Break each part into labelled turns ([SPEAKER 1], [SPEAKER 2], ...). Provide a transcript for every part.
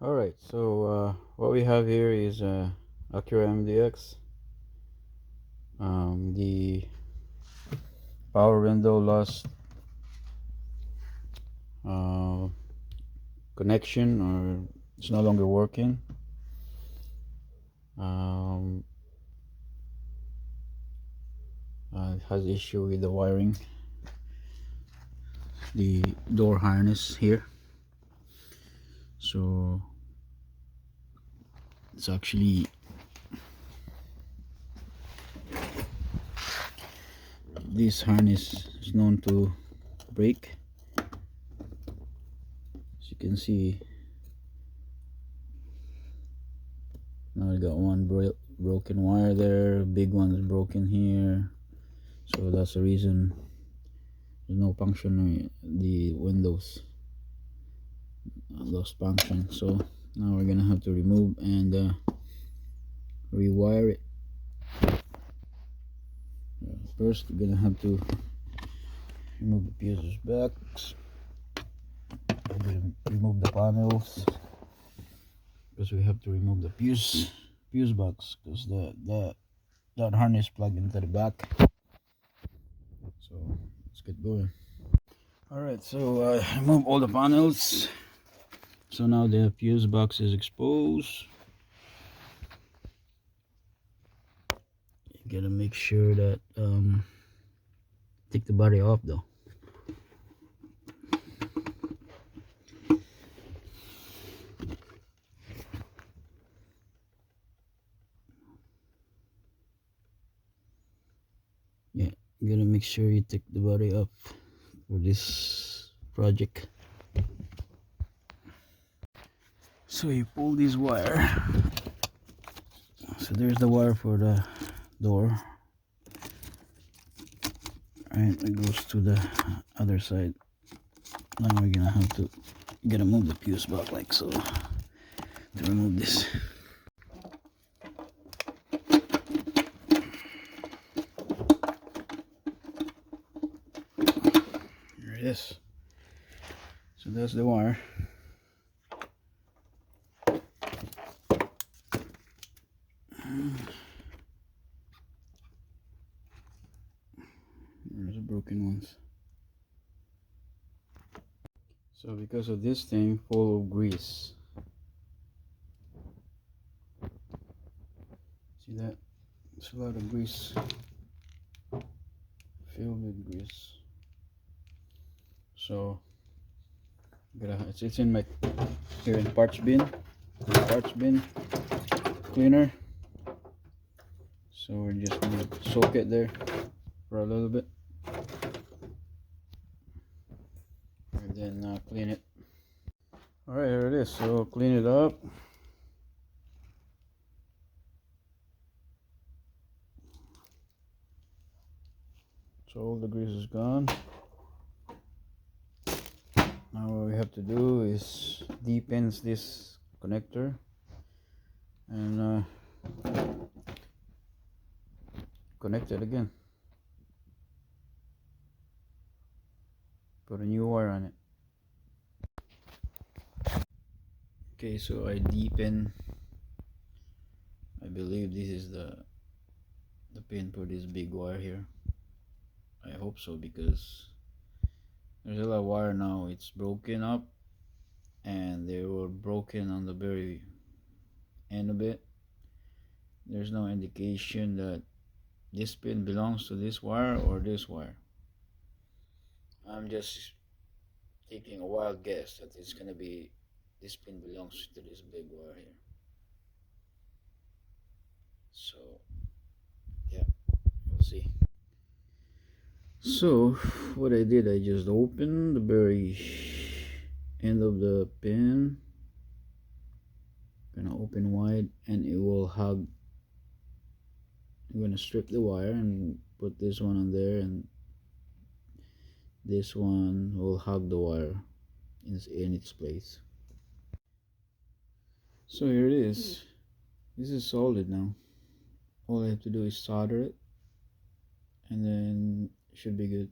[SPEAKER 1] Alright, so what we have here is Acura MDX. The power window lost uh, connection, or it's no longer working. It has issue with the wiring, the door harness here. So it's actually this harness is known to break. As you can see, now I got one broken wire there, big one is broken here, so that's the reason there's no function. The windows lost function, so now we're gonna have to remove and rewire it. First we're gonna have to remove the fuses backs. We're gonna remove the panels, because we have to remove the fuse box, because that harness plug into the back. So let's get going. Alright, so remove all the panels. So now the fuse box is exposed. You gotta make sure that take the body off though. Yeah, you gotta make sure you take the body off for this project. So you pull this wire. So there's the wire for the door, and it goes to the other side. Now we're gonna have to move the fuse box like so to remove this. Here it is. So that's the wire. There's the broken ones. So because of this thing full of grease, see that? It's a lot of grease, filled with grease. So it's in my here in parts bin cleaner. So we're just gonna soak it there for a little bit, and then clean it. Alright, here it is. So clean it up. So all the grease is gone. Now what we have to do is deepen this connector and connect it again. Put a new wire on it. Okay, so I deepen. I believe this is the pin for this big wire here. I hope so, because there's a lot of wire now. It's broken up, and they were broken on the very end of it. There's no indication that this pin belongs to this wire or this wire. I'm just taking a wild guess that it's gonna be this pin belongs to this big wire here. So yeah, we'll see. So what I did, I just opened the very end of the pin, gonna open wide, and it will hug. I'm gonna strip the wire and put this one on there, and this one will hug the wire in its place. So here it is. This is solid now. All I have to do is solder it, and then it should be good.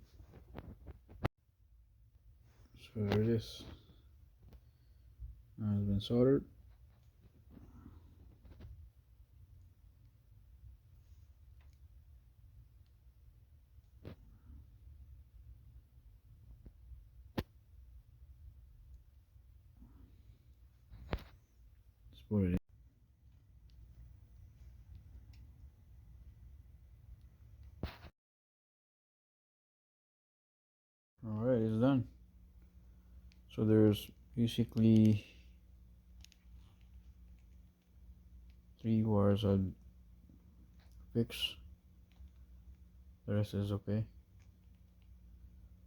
[SPEAKER 1] So there it is. Now it's been soldered. Let's put it in. Alright, it's done. So there's basically 3 wires I'll fix. The rest is okay.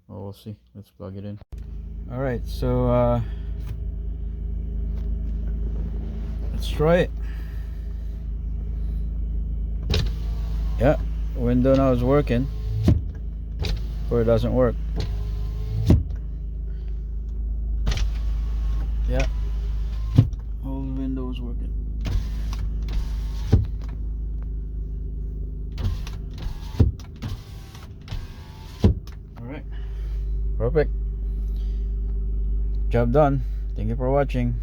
[SPEAKER 1] Well, we'll see. Let's plug it in. Alright, so let's try it. Yeah, window now is working, or it doesn't work. Yeah, whole window is working. Alright, perfect. Job done. Thank you for watching.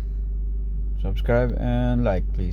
[SPEAKER 1] Subscribe and like, please.